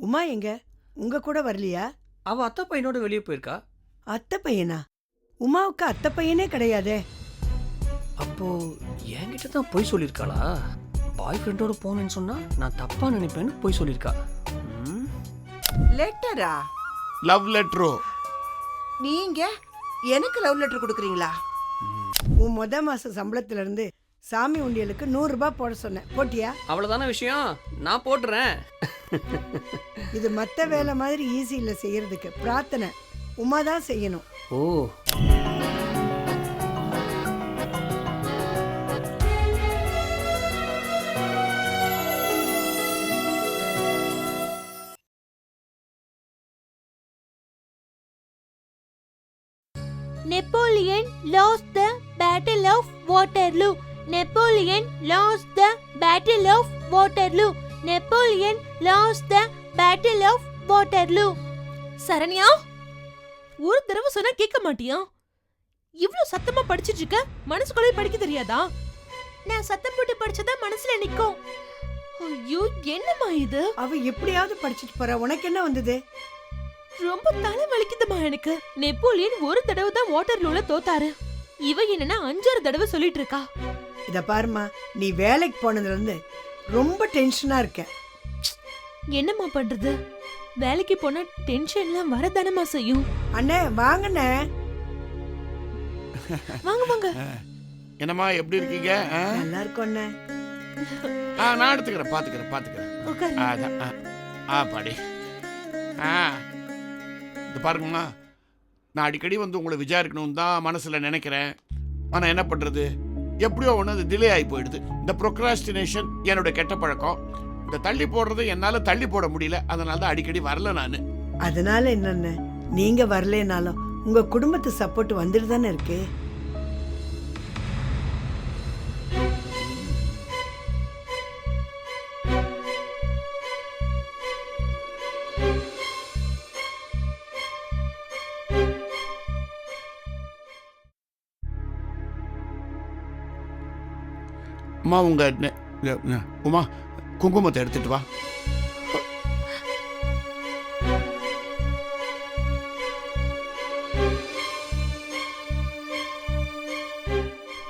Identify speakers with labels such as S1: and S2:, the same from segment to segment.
S1: உமா எங்க? உங்க கூட வரலையா?
S2: அவ அத்தை பையனோட வெளியே போயிருக்கா.
S1: அத்தை பையனா? உமாவுக்கு அத்தை பையனே கிடையாதே.
S2: அப்போ என்கிட்ட தான் போய் சொல்லியிருக்காளா? பாய் ஃப்ரெண்டோட போனேன்னு சொன்னா நான் தப்பா நினைப்பேன்னு போய் சொல்லியிருக்கா.
S3: லெட்டரா?
S4: லவ் லெட்டரோ?
S3: நீங்க எனக்கு லவ் லெட்டர் கொடுக்குறீங்களா?
S1: உன் மாச சம்பளத்துல இருந்து சாமி உண்டியலுக்கு 100 ரூபாய் போட சொன்னேன், போட்டியா?
S2: அவ்வளவுதான விஷயம், நான் போட்டுறேன்.
S1: இது மத்த வேலை மாதிரி ஈஸி இல்ல செய்யறதுக்கு. பிரார்த்தனை உமா தான் செய்யணும்.
S2: ஓ,
S5: Napoleon lost the Battle of Waterloo. Napoleon lost the Battle of Waterloo. Napoleon lost the Battle of Waterloo.
S6: Saranya, ஒரு தடவை சொன்னா கேட்க மாட்டியா? இவ்ளோ சத்தமா படிச்சிட்டு இருக்க, மனசுக்குள்ளே படிக்க தெரியாதா? நான் சத்தம் போட்டு படிச்சதா மனசுல நிக்கும். ஐயோ, என்னம்மா இது?
S1: அவ எப்படியாவது படிச்சுட்டு போற, உனக்கு என்ன வந்தது?
S6: ரொம்ப தலை வலிக்குதுமா எனக்கு. நெப்போலியன் ஒரு தடவை தான் வாட்டர்லூல தோத்தாரு. இவ என்னன்னா 5-6 தடவை சொல்லிட்டு இருக்கா.
S1: இத பாருமா, நீ வேலைக்கு போனதுல இருந்து ரொம்ப டென்ஷனா இருக்க.
S6: என்னம்மா பண்றது? வேலைக்கு போனா டென்ஷன்லாம் வரதானமா செய்யும்.
S1: அண்ணே வாங்கண்ணே.
S6: வாங்க வாங்க.
S4: என்னம்மா எப்படி இருக்கீங்க?
S1: நல்லா இருக்கும் அண்ணே.
S4: நான் எடுத்துக்கிறேன், பாத்துக்கிறேன்.
S6: உட்காருங்க.
S4: பாடி. இது பாருங்கம்மா, நான் அடிக்கடி வந்து உங்களை விசாரிக்கணும்னு தான் மனசுல நினைக்கிறேன். ஆனா என்ன பண்றது, எப்படியோ ஒன்று அது டிலே ஆகி போயிடுது. இந்த ப்ரொக்ராஸ்டினேஷன் என்னோட கெட்ட பழக்கம். இந்த தள்ளி போடுறது என்னால தள்ளி போட முடியல, அதனால தான் அடிக்கடி வரல நானு.
S1: அதனால என்னென்ன, நீங்க வரலனாலும் உங்க குடும்பத்து சப்போர்ட் வந்துட்டு தானே இருக்கு.
S4: அம்மா உமா குங்குமத்தை எடுத்துட்டு வா.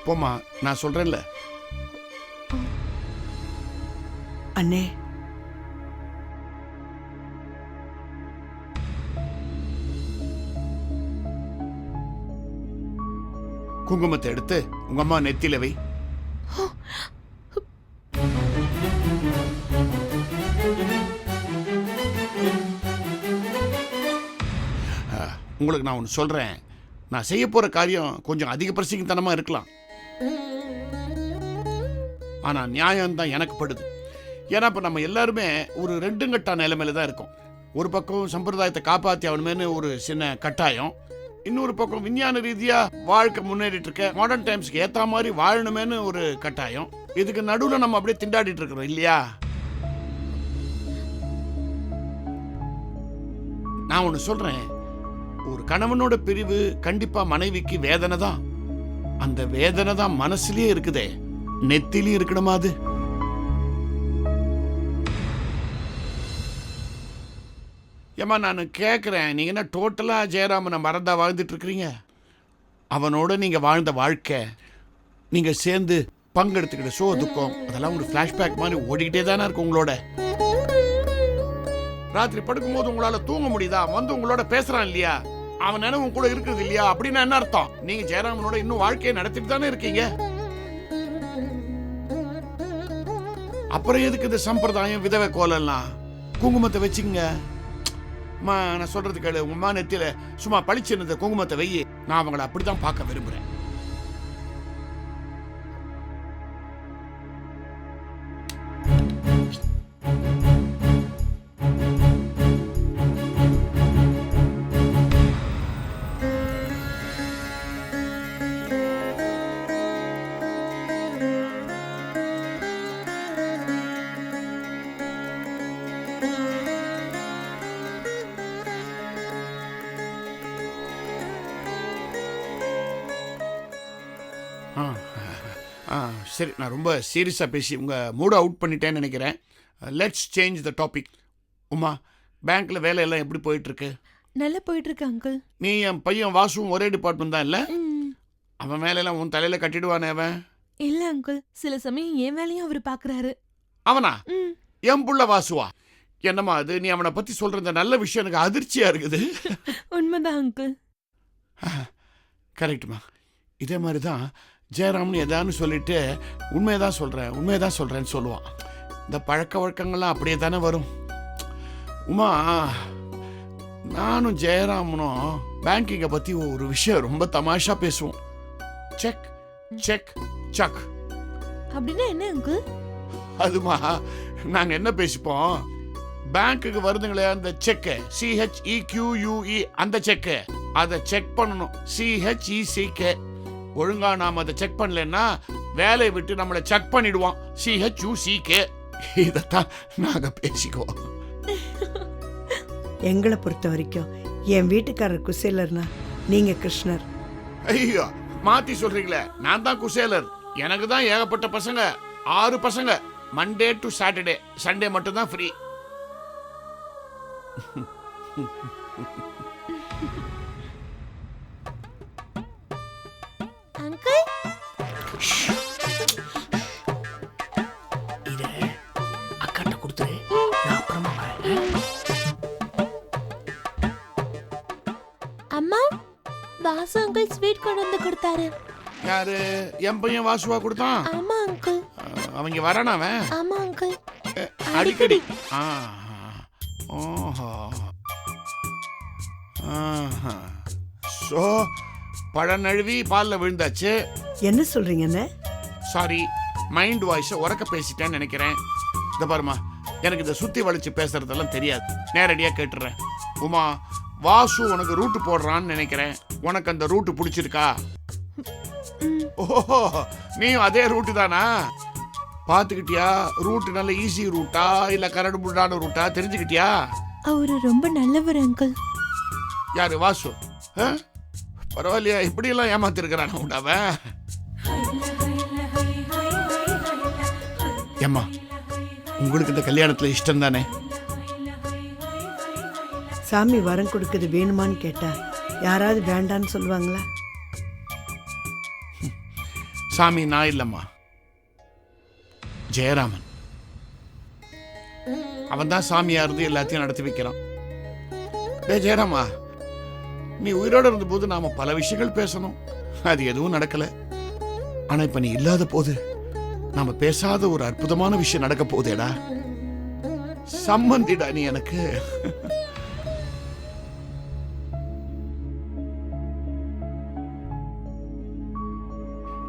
S4: போமா, நான் சொல்றேன்ல.
S1: அண்ணே,
S4: குங்குமத்தை எடுத்து உங்க அம்மா நெத்தில வை. உங்களுக்கு நான் ஒன்று சொல்றேன். நான் செய்ய போற காரியம் கொஞ்சம் அதிக பிரசிங்கத்தனமா இருக்கலாம், ஆனா நியாயம் தான் எனக்கு படுது. ஏன்னா இப்ப நம்ம எல்லாருமே ஒரு 2 கட்டா நிலைமையில தான் இருக்கோம். ஒரு பக்கம் சம்பிரதாயத்தை காப்பாற்றி ஆகணுமேனு ஒரு சின்ன கட்டாயம், இன்னொரு பக்கம் விஞ்ஞான ரீதியா வாழ்க்கை முன்னேறிட்டு இருக்க மாடர்ன் டைம்ஸ்க்கு ஏத்த மாதிரி வாழணுமேனு ஒரு கட்டாயம். இதுக்கு நடுவில் நம்ம அப்படியே திண்டாடிட்டு இருக்கிறோம் இல்லையா? நான் ஒன்று சொல்றேன், ஒரு கணவனோட பிரிவு கண்டிப்பா மனைவிக்கு வேதனை தான். அந்த வேதனை தான் மனசுலயே இருக்குதே, நெத்திலையும் இருக்கணுமா அது? ஏமா நான் கேட்குறேன், நீங்க என்ன டோட்டலா ஜெயராமனை மறந்தா வாழ்ந்துட்டு இருக்கிறீங்க? அவனோட நீங்க வாழ்ந்த வாழ்க்கை, நீங்க சேர்ந்து பங்கெடுத்துக்கிட்ட சோ துக்கம், அதெல்லாம் ஒரு ஃபிளாஷ்பேக் மாதிரி ஓடிக்கிட்டே தானே இருக்கு உங்களோட. ராத்திரி படுக்கும்போது உங்களால தூங்க முடியுதா? வந்து உங்களோட பேசுறான் இல்லையா, அவன் நினைவு கூட இருக்குது இல்லையா? அப்படின்னா என்ன அர்த்தம்? நீங்க ஜெயராமனோட இன்னும் வாழ்க்கையை நடத்திட்டு தானே இருக்கீங்க. அப்புறம் எதுக்கு இந்த சம்பிரதாயம், விதவை கோலம்லாம்? குங்குமத்தை வச்சுங்க. நான் சொல்றது கேளு, உமா நெத்தியில சும்மா பளிச்சுன்னு குங்குமத்தை வெயி. நான் அவங்களை அப்படித்தான் பார்க்க விரும்புறேன். சரி, நான் ரொம்ப சீரியஸாக பேசி உங்கள் மூடை அவுட் பண்ணிட்டேன்னு நினைக்கிறேன். Let's change the topic. Uma, பேங்க்ல வேலையெல்லாம் எப்படி போயிட்டு இருக்கு?
S6: நல்லா போயிட்டு இருக்கு அங்கிள்.
S4: நீ என் பையன் வாசுவும் ஒரே டிபார்ட்மெண்ட் தான் இல்ல?
S6: ம்.
S4: அவன் வேலையெல்லாம் உன் தலையில கட்டிடுவானே அவன்?
S6: இல்ல அங்கிள், சில சமயம் என் வேலையும் அவர் பாக்குறாரு.
S4: அவனா?
S6: ம்.
S4: என் புள்ள வாசுவா? என்னம்மா அது, நீ அவனை பத்தி சொல்ற இந்த நல்ல விஷயம் எனக்கு அதிர்ச்சியா இருக்குது.
S6: உண்மைதான் அங்கிள்.
S4: கரெக்டுமா. இதே மாதிரி தான் ஜெயராம்னு எதான்னு சொல்லிட்டு உண்மையதான் சொல்றேன்னு சொல்லுவான். இந்த பழக்க வழக்கங்கள்லாம் அப்படியே தானே வரும். உமா, நானும் ஜெயராமனும் பேங்கிங்கை பத்தி ஒரு விஷயம் ரொம்ப தமாஷா பேசுவோம். Check check chuck.
S6: அப்படின்னா என்ன அங்கிள்?
S4: அதுமா, நாங்க என்ன பேசிப்போம், பேங்க்குக்கு வருதுங்களே அந்த செக்கு, CHEQUE, அந்த செக்கு அதை செக் பண்ணணும், CHECK. ஒழுங்கா நாம அதை செக் பண்ணலன்னா வேலையை விட்டு நம்மளை செக் பண்ணிடுவான், CHUCK. இதைத்தான் நாங்க பேசிக்குவோம்.
S1: எங்களை பொறுத்த வரைக்கும் என் வீட்டுக்காரர் குசேலர்னா நீங்க கிருஷ்ணர்.
S4: ஐயோ, மாத்தி சொல்றீங்களே. நான் தான் குசேலர். எனக்கு தான் ஏகப்பட்ட பசங்க, 6 பசங்க. மண்டே டு சாட்டர்டே, சண்டே மட்டும் தான் ஃப்ரீ.
S5: அங்கிள்,
S2: இத அக்காட்ட கொடுத்துரு, நான் அப்புறமா வரேன்.
S5: அம்மா, வாசு அங்கிள் ஸ்வீட் கொண்டு வந்து கொடுத்தாரு.
S4: யாரு? என் பையன் வாசுவா கொடுத்தான்.
S5: ஆமா அங்கிள்.
S4: அவங்க வரானா அவன்?
S5: ஆமா அங்கிள்.
S4: அடிக்கடி. ஓஹோ. சோ பழ நழுவி பால்ல விழுந்தாச்சு.
S1: என்ன சொல்றீங்கன்னு?
S4: சாரி, மைண்ட் வாய்ஸை உறக்க பேசிட்டேன்னு நினைக்கிறேன். இந்த பாருமா, எனக்கு இந்த சுத்தி வளைச்சு பேசுறதெல்லாம் தெரியாது. நேரடியா கேட்டுறேன். உமா, வாசு உனக்கு ரூட்டு போடுறான்னு நினைக்கிறேன். உனக்கு அந்த ரூட்டு பிடிச்சிருக்கா? ஓஹோ, நீயும் அதே ரூட்டு தானா? பாத்துக்கிட்டியா? ரூட்டு நல்ல ஈஸி ரூட்டா இல்ல கரடு முரடான ரூட்டா தெரிஞ்சுக்கிட்டியா?
S5: அவரு ரொம்ப நல்லவர் அங்கிள்.
S4: யாரு? வாசு? பரவாயில்லையா, இப்படி எல்லாம் ஏமாத்திருக்கிறான் உண்டாவ. ஏம்மா, உங்களுக்கு இந்த கல்யாணத்துல இஷ்டம் தானே?
S1: சாமி வரம் கொடுக்குது வேணுமான்னு கேட்டா யாராவது வேண்டான்னு சொல்லுவாங்களா?
S4: சாமி நான் இல்லம்மா, ஜெயராமன். அவன் தான் சாமியா இருந்து எல்லாத்தையும் நடத்தி வைக்கிறான். ஜெயராமா, நீ உயிரோட இருந்த போது நாம பல விஷயங்கள் பேசணும். அது எதுவும் நடக்கல. ஆனா இப்ப நீ இல்லாத போது நாம பேசாத ஒரு அற்புதமான விஷயம் நடக்க போதேடா. சம்மந்திடா நீ எனக்கு.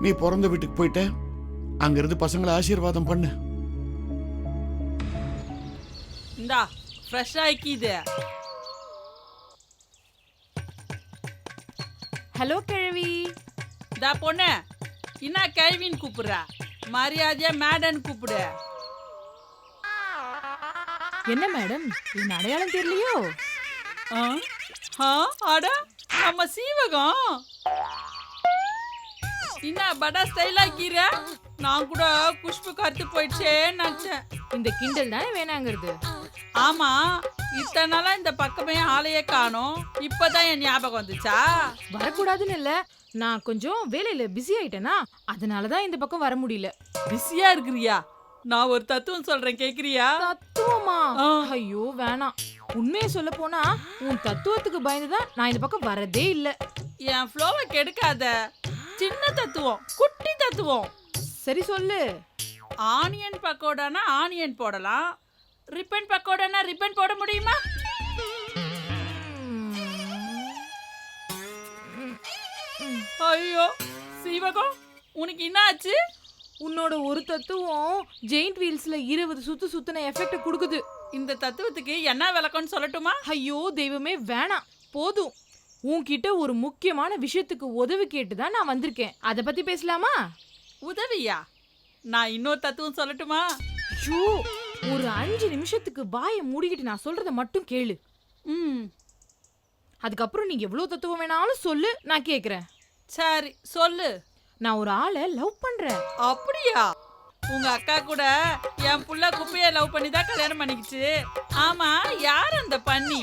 S4: நீ பிறந்த வீட்டுக்கு போயிட்ட, அங்கிருந்து பசங்களை ஆசீர்வாதம் பண்ணு.
S7: இந்தா ஃப்ரெஷ் ஆக்கிது.
S6: ஹலோ கிழவி.
S7: இந்தா பொண்ணு, என்ன கிழவின்னு கூப்பிடுற? மரியாதையா மேடன் கூப்பிடு.
S6: என்ன மேடம், என் அடையாளம் தெரியலையோ?
S7: அட, நம்ம சீவகம். என்ன படா ஸ்டைல் ஆக்கிற? நான் கூட குஷ்பு கருத்து போயிடுச்சேன்னு நினைச்சேன்.
S6: இந்த கிண்டல் தானே வேணாங்கிறது.
S7: ஆமா, இத்தனை நாளா இந்த பக்கமே ஆளையே காணோம். இப்பதான் என் ஞாபகம் வந்துச்சா?
S6: வரக்கூடாதுன்னு இல்ல, நான் கொஞ்சம் வேலையில பிஸி ஆயிட்டேனா, அதனாலதான் இந்த பக்கம் வர முடியல.
S7: பிஸியா இருக்கிறியா? நான் ஒரு தத்துவம் சொல்றேன், கேக்குறியா?
S6: தத்துவமா? ஐயோ வேணாம். உண்மையை சொல்ல போனா உன் தத்துவத்துக்கு பயந்துதான் நான் இந்த பக்கம் வரதே இல்ல.
S7: என் ஃப்ளோவை கெடுக்காத. சின்ன தத்துவம், குட்டி தத்துவம்.
S6: சரி சொல்லு.
S7: ஆனியன் பக்கோடானா ஆனியன் போடலாம், ரிப்பன் பக்கோடானா ரிப்பன் போட முடியுமா? ஐயோ சீவகம், உனக்கு என்ன ஆச்சு?
S6: உன்னோட ஒரு தத்துவம் ஜெயிண்ட் வீல்ஸ்ல 20 சுத்து சுத்தின எஃபெக்ட் கொடுக்குது.
S7: இந்த தத்துவத்துக்கு என்ன விளக்கம்னு சொல்லட்டுமா?
S6: ஐயோ தெய்வமே வேணாம், போதும். உன்கிட்ட ஒரு முக்கியமான விஷயத்துக்கு உதவி கேட்டுதான் நான் வந்திருக்கேன். அத பத்தி பேசலாமா?
S7: உதவியா? நான் இன்னொரு தத்துவம் சொல்லட்டுமா?
S6: ஐயோ, ஒரு 5 நிமிஷத்துக்கு வாயை மூடிக்கிட்டு நான் சொல்றத மட்டும் கேளு. அதுக்கப்புறம் நீ எவ்வளவு தத்துவம் வேணாலும் சொல்லு, நான் கேக்குறேன்.
S7: சரி சொல்லு.
S6: நான் ஒரு ஆளை லவ் பண்றேன்.
S7: அப்படியா? உங்க அக்கா கூட என் புள்ள குப்பைய லவ் பண்ணி தான் கல்யாணம் பண்ணிக்கிச்சு. ஆமா, யார் அந்த பண்ணி?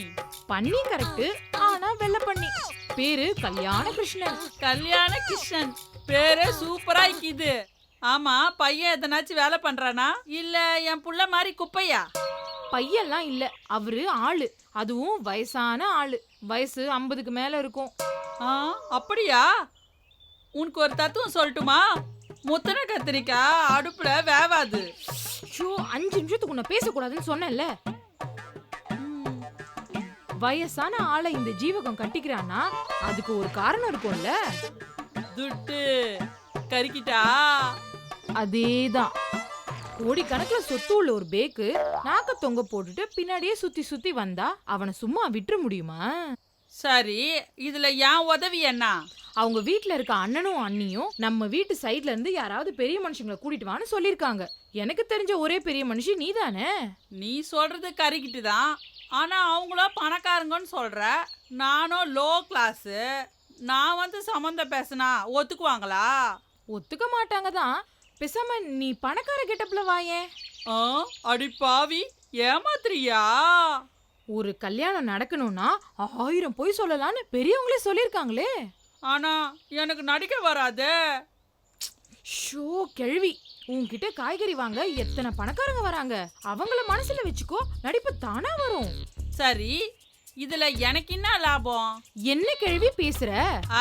S6: பண்ணி கரெக்ட், ஆனா வெள்ளை பண்ணி. பேரு கல்யாண கிருஷ்ணன்.
S7: கல்யாண கிருஷ்ணன் பேரே சூப்பரா இருக்குது. ஆமா, பையன் எதனாச்சும் வேலை பண்றானா இல்ல என் புள்ள மாதிரி குப்பையா?
S6: பையெல்லாம் இல்ல, அவரு ஆளு, அதுவும் வயசான ஆளு. வயசு 50க்கு மேல இருக்கும்.
S7: ஆ, அப்படியா? உனக்கு ஒரு தத்துவம் சொல்லட்டுமா? முத்தன கத்திரிக்காய் அடுப்புல வேவாது.
S6: ஷோ, 5 நிமிஷத்துக்கு உன்னை பேசக்கூடாதுன்னு சொன்னேன்ல. வயசான ஆளை இந்த ஜீவகம் கட்டிக்கிறான்னா அதுக்கு ஒரு காரணம் இருக்கும்ல.
S7: துட்டு கறிக்கிட்டா?
S6: அதேதான். கோடிக்கணக்குல சொத்து உள்ள ஒரு பேக்கு நாக்க தொங்க போட்டுட்டு பின்னாடியே சுத்தி சுத்தி வந்தா அவனை சும்மா விட்டுற முடியுமா?
S7: சரி, இதுல ஏன் உதவி என்ன?
S6: அவங்க வீட்ல இருக்க அண்ணனும் அண்ணியும் நம்ம வீட்டு சைடுல இருந்து யாராவது பெரிய மனுஷங்களை கூட்டிட்டு வான்னு சொல்லிருக்காங்க. எனக்கு தெரிஞ்ச ஒரே பெரிய மனுஷி நீதானே.
S7: நீ சொல்றது கறிக்கிட்டு தான். ஆனா அவங்களோ பணக்காரங்கன்னு சொல்ற, நானும் லோ கிளாஸ். நான் வந்து சம்மந்தம் பேசினா ஒத்துக்குவாங்களா?
S6: ஒத்துக்க மாட்டாங்க தான். பேசாம நீ பணக்கார கெட்டப்ல வாயேன்.
S7: ஆ, அடி பாவி, ஏமாத்திரியா?
S6: ஒரு கல்யாணம் நடக்கணும்னா 1000 பொய் சொல்லலாம்னு பெரியவங்களே சொல்லிருக்காங்களே.
S7: ஆனா எனக்கு நடிக்க வராது.
S6: ஷோ கேள்வி, உன்கிட்ட காய்கறி வாங்க எத்தனை பணக்காரங்க வராங்க. அவங்கள மனசுல வச்சுக்கோ, நடிப்பு தானா வரும்.
S7: சரி, இதுல எனக்கு என்ன லாபம்?
S6: என்ன கேள்வி பேசுற?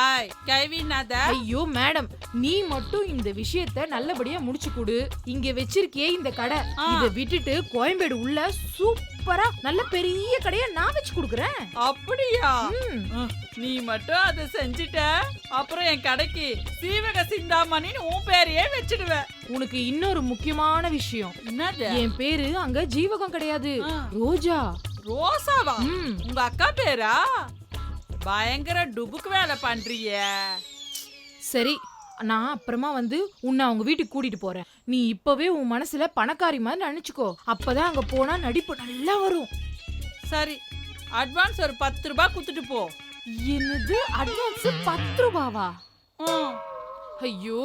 S7: ஆய் கைவினாத.
S6: ஐயோ மேடம், நீ மட்டும் இந்த விஷயத்த நல்லபடியா முடிச்சு கொடு. இங்க வச்சிருக்கே இந்த கடை, இத விட்டுட்டு கோயம்பேடு உள்ள சூப்பரா நல்ல பெரிய கடையா நான் வச்சு கொடுக்கறேன்.
S7: அப்படியா? நீ மட்டும் அதை செஞ்சிட்ட, அப்புறம் என் கடைக்கு சீவக சிந்தாமணின்னு உன் பேரையே வச்சிடுவேன்.
S6: உனக்கு இன்னொரு முக்கியமான விஷயம்.
S7: என்னது?
S6: என் பேரு அங்க ஜீவகம் கிடையாது, ரோஜா.
S7: ரோசாவா? உங்க அக்கா பேரா? பயங்கர டுபுக்கு வேலை பண்றிய.
S6: சரி, நான் அப்புறமா வந்து உன்னை அவங்க வீட்டுக்கு கூட்டிட்டு போறேன். நீ இப்பவே உன் மனசுல பணக்காரி மாதிரி நினைச்சுக்கோ. அப்பதான் அங்க போனா நடிப்பு நல்லா வரும்.
S7: சரி, அட்வான்ஸ் ஒரு 10 ரூபாய் குத்துட்டு போ.
S6: என்னது அட்வான்ஸ் 10 ரூபாவா? ஐயோ,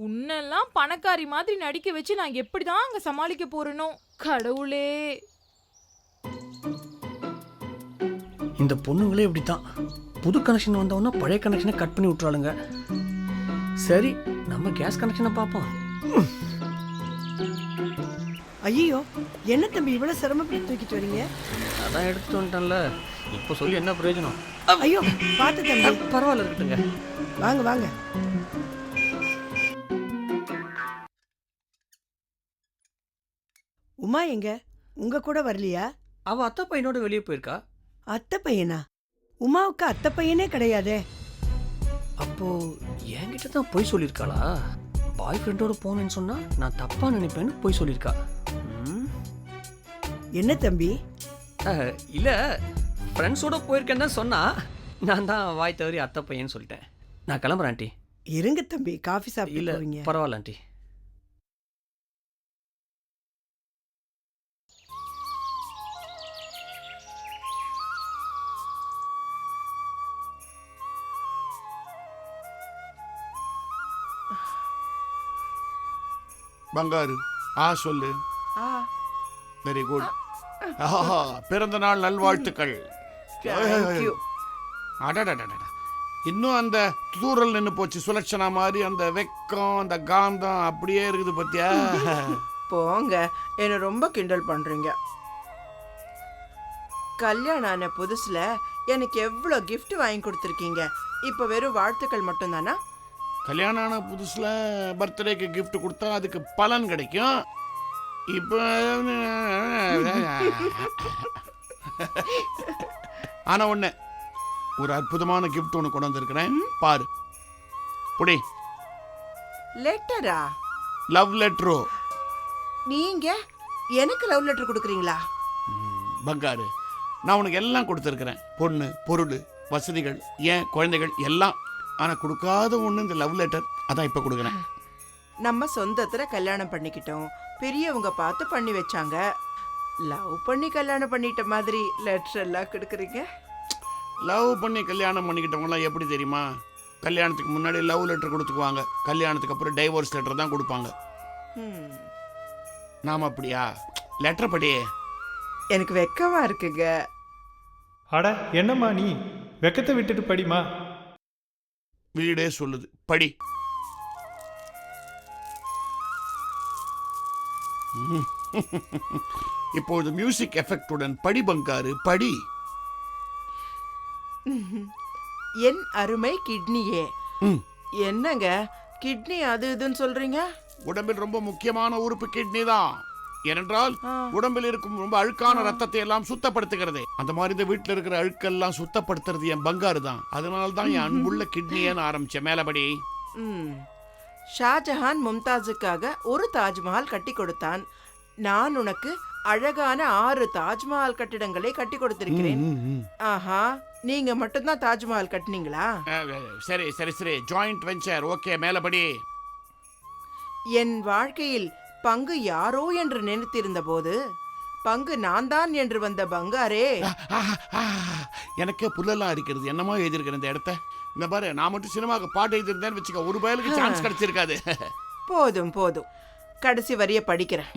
S6: உன்னெல்லாம் பணக்காரி மாதிரி நடிக்க வச்சு நான் எப்படிதான் அங்க சமாளிக்க போறேனோ கடவுளே.
S2: இந்த பொண்ணுங்களே இப்படித்தான். புது கனெக்ஷன் வந்தவொன்னா பழைய கனெக்ஷனை கட் பண்ணி விட்டுறாளுங்க. சரி, நம்ம கேஸ் கனெக்ஷனை பார்ப்போம்.
S1: ஐயோ, என்ன தம்பி இவ்வளவு சிரமப்பட்டு தூக்கிட்டு வரீங்க?
S2: அதான் எடுத்துட்டு வந்துட்டேன்ல, இப்போ சொல்லி என்ன பிரயோஜனம்?
S1: ஐயோ, பார்த்து தம்பி.
S2: பரவாயில்ல, இருக்கட்டுங்க.
S1: வாங்க வாங்க. உமா எங்க? உங்க கூட வரலையா?
S2: அவ அத்தை பையனோட வெளியே போயிருக்கா.
S1: அத்தை பையனா? உமாவுக்கு அத்தை பையனே கிடையாதே.
S2: அப்போ என்கிட்ட தான் போய் சொல்லியிருக்காளா? பாய் ஃப்ரெண்டோட போனேன்னு சொன்னா நான் தப்பா நினைப்பேன்னு போய் சொல்லியிருக்கா.
S1: என்ன தம்பி?
S2: இல்ல, ஃப்ரெண்ட்ஸோட போயிருக்கேன்னு தான் சொன்னா. நான் தான் வாய் தவறி அத்தை பையன்னு சொல்லிட்டேன். நான் கிளம்புறேன் ஆண்டி.
S1: இருங்க தம்பி, காஃபி சாப்பிட்டு
S2: இல்ல
S1: போவீங்க.
S2: பரவாயில்ல ஆண்டி.
S4: பங்காரு, சொல்லு. Very good. பிறந்த நாள் நல்வாழ்த்துக்கள். அடடடடா, இன்னும் அந்த தூரல் நின்று போச்சு. சுலட்சணா மாதிரி அந்த வெக்கம், அந்த காந்தம் அப்படியே இருக்குது பத்தியா?
S3: போங்க, என்ன ரொம்ப கிண்டல் பண்றீங்க. கல்யாணம் ஆன புதுசுல எனக்கு எவ்வளவு gift வாங்கி கொடுத்துருக்கீங்க. இப்ப வெறும் வாழ்த்துக்கள் மட்டும் தானா?
S4: கல்யாணம் ஆன புதுசுல பர்த்டேக்கு gift கொடுத்தா அதுக்கு பலன் கிடைக்கும். இப்போ ஆனா ஒண்ணு, ஒரு அற்புதமான gift ஒன்று கொண்டு வந்திருக்கிறேன், பாரு. புடி.
S3: லெட்டரா?
S4: லவ் லெட்டரோ?
S3: நீங்க எனக்கு லவ் லெட்டர் கொடுக்குறீங்களா?
S4: பங்காரு, நான் உனக்கு எல்லாம் கொடுத்துருக்கிறேன். பொண்ணு, பொருள், வசதிகள், ஏன் குழந்தைகள் எல்லாம். ஆனா கொடுக்காத ஒண்ணு இந்த லவ் லெட்டர். அதான் இப்ப கொடுக்குறேன்.
S3: நம்ம சொந்தத்துல கல்யாணம் பண்ணிக்கிட்டோம், பெரியவங்க பார்த்து பண்ணி வச்சாங்க. லவ் பண்ணி கல்யாணம் பண்ணிட்ட மாதிரி லெட்டர் எல்லாம் கொடுக்குறீங்க.
S4: லவ் பண்ணி கல்யாணம் பண்ணிக்கிட்டவங்களாம் எப்படி தெரியுமா? கல்யாணத்துக்கு முன்னாடி லவ் லெட்டர் கொடுத்துக்குவாங்க, கல்யாணத்துக்கு அப்புறம் டைவோர்ஸ் லெட்டர் தான் கொடுப்பாங்க. நாம அப்படியா? லெட்டர் படி.
S3: எனக்கு வெக்கமா இருக்குங்க.
S8: அட என்னம்மா நீ வெக்கத்தை விட்டுட்டு படிமா.
S4: வீடே சொல்லுது, படி. இப்போது மியூசிக் எஃபெக்டுடன் படி பங்காரு, படி.
S3: என் அருமை கிட்னியே. என்னங்க கிட்னி அது இதுன்னு சொல்றீங்க?
S4: உடம்பில் ரொம்ப முக்கியமான உறுப்பு கிட்னி தான். ஏனென்றால் உடம்பில் இருக்கும் ரொம்ப அழுக்கான ரத்தத்தை எல்லாம் சுத்தப்படுத்துகிறது. அந்த மாதிரி இந்த வீட்டில் இருக்கிற அழுக்கெல்லாம் சுத்தப்படுத்துறது என் பங்காரு தான். அதனால தான் என் அன்புள்ள கிட்னியன்னு ஆரம்பிச்சேன். மேலபடி.
S3: ஷாஜஹான் மும்தாஜுக்காக ஒரு தாஜ்மஹால் கட்டி கொடுத்தான். நான் உனக்கு அழகான 6 தாஜ்மஹால் கட்டிடங்களை கட்டி கொடுத்திருக்கிறேன். ஆஹா, நீங்க மட்டும்தான் தாஜ்மஹால் கட்டினீங்களா?
S4: சரி சரி சரி, ஜாயிண்ட் வெஞ்சர். ஓகே, மேலபடி.
S3: என் வாழ்க்கையில் பங்கு யாரோ என்று நினைத்திருந்த போது பங்கு நான் தான் என்று வந்த பங்காரே.
S4: எனக்கே புல்லெல்லாம் இருக்கிறது. என்னமோ எழுதியிருக்கிறேன் இந்த இடத்த. இந்த பாரு, நான் மட்டும் சினிமாவுக்கு பாட்டு எழுதியிருந்தேன்னு வச்சுக்க, ஒரு பயலுக்கு சான்ஸ் கிடைச்சிருக்காது.
S3: போதும் போதும், கடைசி வரிய படிக்கிறேன்.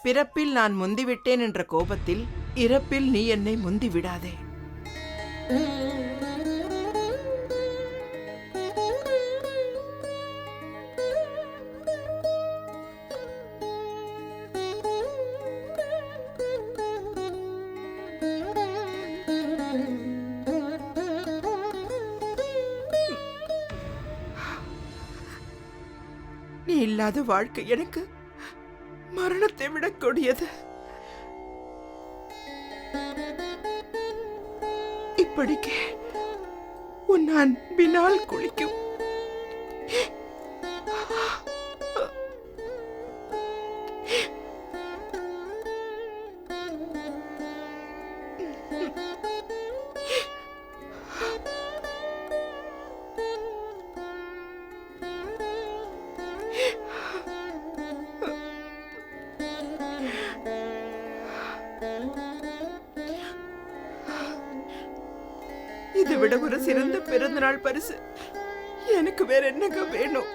S3: பிறப்பில் நான் முந்திவிட்டேன் என்ற கோபத்தில் இறப்பில் நீ என்னை முந்தி விடாதே. நீ இல்லாத வாழ்க்கை எனக்கு மரணத்தை விட கொடியது. இப்படிக்கே உன் அன்பினால் குளிக்கும் இதை விட ஒரு சிறந்த பிறந்த நாள் பரிசு எனக்கு வேற என்னங்க வேணும்?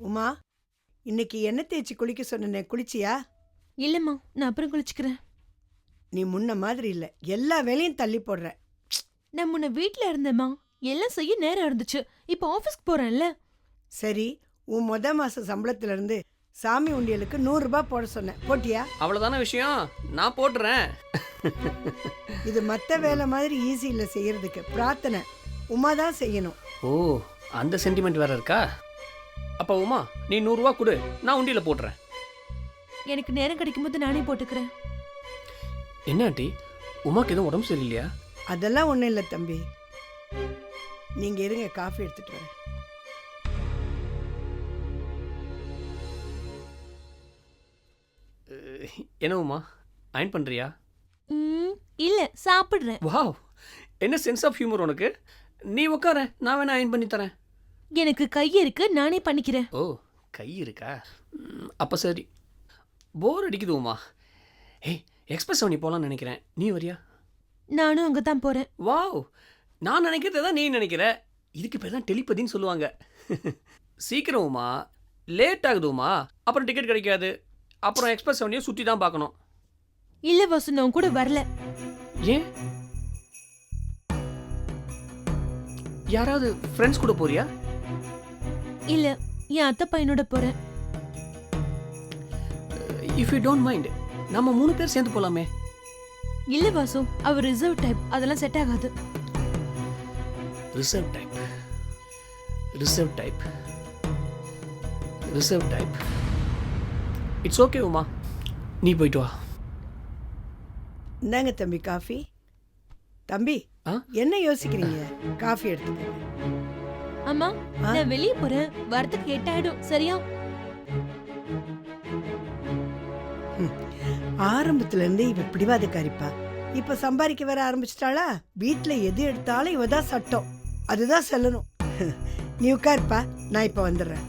S1: உமா, இன்னைக்கு எண்ணெய் தேய்ச்சி குளிக்க சொன்னே, குளிச்சியா?
S6: இல்லம்மா, நான் அப்புறம் குளிச்சுக்கிறேன்.
S1: நீ முன்ன மாதிரி இல்ல, எல்லா வேலையும் தள்ளி போடுற.
S6: நான் முன்ன வீட்ல இருந்தேம்மா, எல்லாம் செய்ய நேரம் இருந்துச்சு. இப்போ ஆபீஸ்க்கு போறேன்ல.
S1: சரி, உன் மாசம் சம்பளத்துல இருந்து சாமி உண்டியலுக்கு 100 ரூபாய் போட சொன்னேன், போட்டியா?
S2: அவ்வளவுதான விஷயம், நான் போட்டுறேன்.
S1: இது மத்த வேலை மாதிரி ஈஸி இல்ல செய்யறதுக்கு. பிரார்த்தனை உமா தான் செய்யணும்.
S2: ஓ, அந்த சென்டிமெண்ட் வேற இருக்கா? அப்ப உமா, நீ 100 ரூபா கொடு, நான் உண்டியில போட்டுறேன்.
S6: எனக்கு நேரம் கிடைக்கும் போது நானே போட்டுக்கிறேன்.
S2: என்ன ஆண்டி, உமாக்கு எதுவும் உடம்பு சரியில்லையா?
S1: அதெல்லாம் ஒண்ணும் இல்ல தம்பி, நீங்க இருங்க, காஃபி எடுத்துட்டு வரேன்.
S2: என்ன உமா, அயன் பண்றியா?
S6: இல்ல, சாப்பிடுறேன்.
S2: வாவ், என்ன சென்ஸ் ஆஃப் ஹியூமர் உனக்கு. நீ உட்கார, நான் வேணா அயன் பண்ணி தரேன்.
S6: எனக்கு கை இருக்கு, நானே பண்ணிக்கிறேன்.
S2: ஓ, கை இருக்கா? அப்ப சரி. போர் அடிக்குது உமா. ஏய், எக்ஸ்பிரஸ் அவனி போலான்னு நினைக்கிறேன், நீ வரியா?
S6: நானும் அங்க தான் போறேன்.
S2: வாவ், நான் நினைக்கிறத தான் நீ நினைக்கிற. இதுக்கு பேர் தான் டெலிபதின்னு சொல்லுவாங்க. சீக்கிரம் உமா, லேட் ஆகுது உமா, அப்புறம் டிக்கெட் கிடைக்காது. அப்புறம் எக்ஸ்பிரஸ் அவனியை சுற்றி தான் பார்க்கணும்.
S6: இல்ல வாசு, நான் கூட வரல.
S2: ஏன்? யாராவது ஃப்ரெண்ட்ஸ் கூட போறியா?
S6: இல்ல, என் அத்தை பையனோட போறேன்.
S2: இஃப் யூ டோன்ட் மைண்ட், நம்ம 3 பேர் சேர்ந்து போலாமே.
S6: இல்ல வாசு, அவர் ரிசர்வ் டைப், அதெல்லாம் செட் ஆகாது.
S2: Reserve type, reserve type, reserve type. It's okay Uma, நீ போயிட்டு வா.
S1: இந்தாங்க தம்பி காஃபி. தம்பி, என்ன யோசிக்கிறீங்க? காஃபி எடுத்துக்க.
S6: அம்மா, நான் வெளியே போறேன், வரதுக்கு 8 ஆயிடும், சரியா?
S1: ஆரம்பத்துல இருந்து இவ பிடிவாதக்காரிப்பா. இப்ப சம்பாதிக்க வர ஆரம்பிச்சிட்டாளா? வீட்டுல எது எடுத்தாலும் இவதான் சட்டம், அதுதான் சொல்லணும். நீ உட்காருப்பா, நான் இப்ப வந்துடுறேன்.